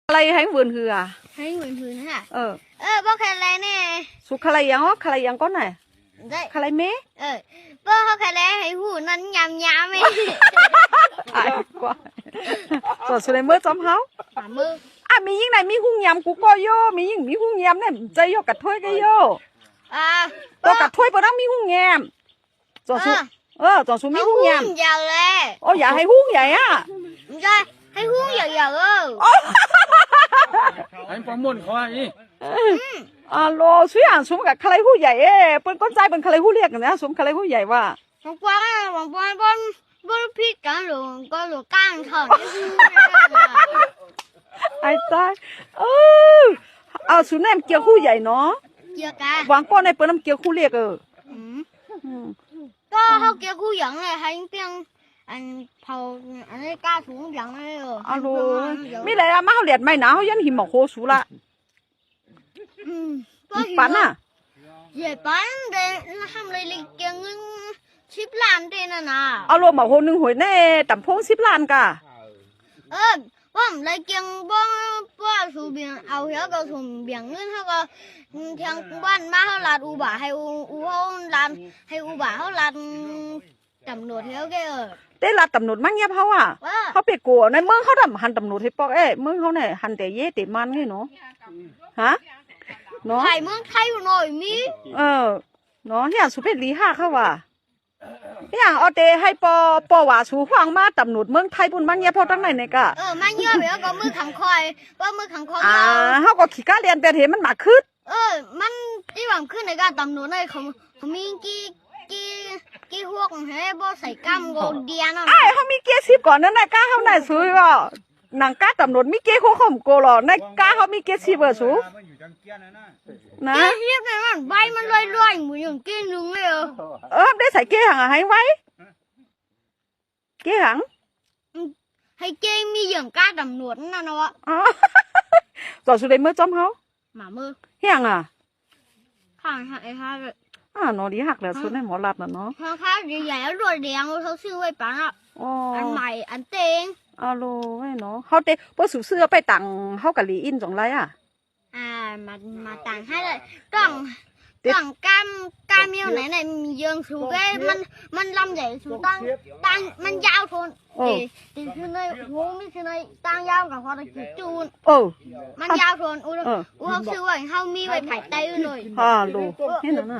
อะไรให้vườn hừa à? ให้เหมือนพื้นค่ะ Ờ. บ่แค่ไรเนี่ย Số khalay yang con này. ได้ Khalay mé. บ่เขาแค่ไรให้หูนั้นยำๆเอง Ai quá. Rồi số này mới chấm háo. ฝ่ามือ À mi những này mi hung nhầm của coi vô, mi những mi hung nhầm này, chơi vô cả thôi cái vô. บ่ Tôi cả thôi vào đó mi hung nhầm. Rồi số. Rồi số mi ให้ hung หู nhầm. ยาวเลย Ôi dạ hay hung vậy á. ใช่ให้หูยาวๆanh có muốn khó gì Alo, suy à xuống cả khalay hú vậy ấy, bên con trai bên khalay hú liệt nữa, xuống khalay hú vậy mà. บางคนบ่ผิดกันหรอกก็หลอกก้างถอน Ai ta? Xuống này em kia hú vậy nó. เกี่ยวกัน Vàng con này bên em kia hú liệt rồi. ก็เขาเกี่ยวคู่อย่างเลยให้เพียงอันเผาอันนี้กล้าสูงอย่างเลยAlo, mi lại mà họ liệt mày nào, họ dân hiểm mọc hồ sú là. Bán à? เย่ปั้นเดี๋ยวทำเลยเกี่ยวเงิน10 ล้านเดน่ะนะ Alo, mọc hồ nương hồi này tầm phong 10 ล้านcả. ว่าผมเลยเกี่ยงบ่สูบเบียงเอาเหี้ยก็สูบเบียงเงินเขาก็ทางบ้านมาเขาลาดอุบะให้เขาลาดให้อุบะเขาลาดตำรวจเหี้ยก็Thế là tầm nốt mang nhép hao à? ว่า Họ bị cổ này mương họ đầm hành tầm nốt hết bọc ấy, mương họ này hành để dễ để man cái nó. Hả? Nó. ไข่เมืองไทยหน่อยมี Nó nhà số biết lý hạ không à? Nhà ở đây hay bỏ quả số hoàng ma tầm nốt mương Thái bún mang nhép hao trong này này cả. มันเยอะเดี๋ยวก็มือขังคอยว่ามือขังคอย Họ có khí cá liền về thếมันมาขึ้น มันที่หวังขึ้นในการตำรวจเลยเขามีกี่พวกให้บ่ใส่กัมโกเดียนอ่ะ Ai họ mi kia shipก่อนนั่นน่ะก้าเขาไหนซื้อบ่หนังก้าตำรวจมีเกี้ยเขาข่มโกหรอในก้าเขามีเกี้ยชิบสู นะ เรียบเลยมันใบมันลอยๆเหมือนอย่างกี้นึงเลยได้ใส่เกี้ยหังให้ไว้เกี้ยหัง ให้เก้มีอย่างก้าตำรวจนั่นนะวะ rồi xuống đây mới chấm háo หมามือ hiang à ข้างไอ้ข้าเลย nó đi học là xuống đây mỏ lạt là nó ข้างใหญ่ๆแล้วรวยแดงเขาซื้อไว้ปังอ่ะอันใหม่อันเต็ง alo ấy nó họ đây bữa sủ xưaไปตังเขากับลีอินจงไรอ่ะ มาต่างให้เลยต้องกามเมียวไหนยังสูงมันลำใหญ่สูงตั้งมันยาวทนตีคือในหัวไม่คือในตั้งยาวกับพอตะกี้จูนมันยาวทนเขาซื้อไว้เขามีไว้ไผ่ไตเลย alo thế nào nè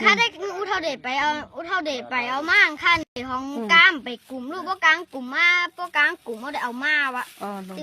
ข้าได้อุเท่าเด็ดไปเอามาข้าในห้องกามไปกลุ่มลูกพวกกลางกลุ่มมาพวกกลางกลุ่มเขาได้เอามาวะ alo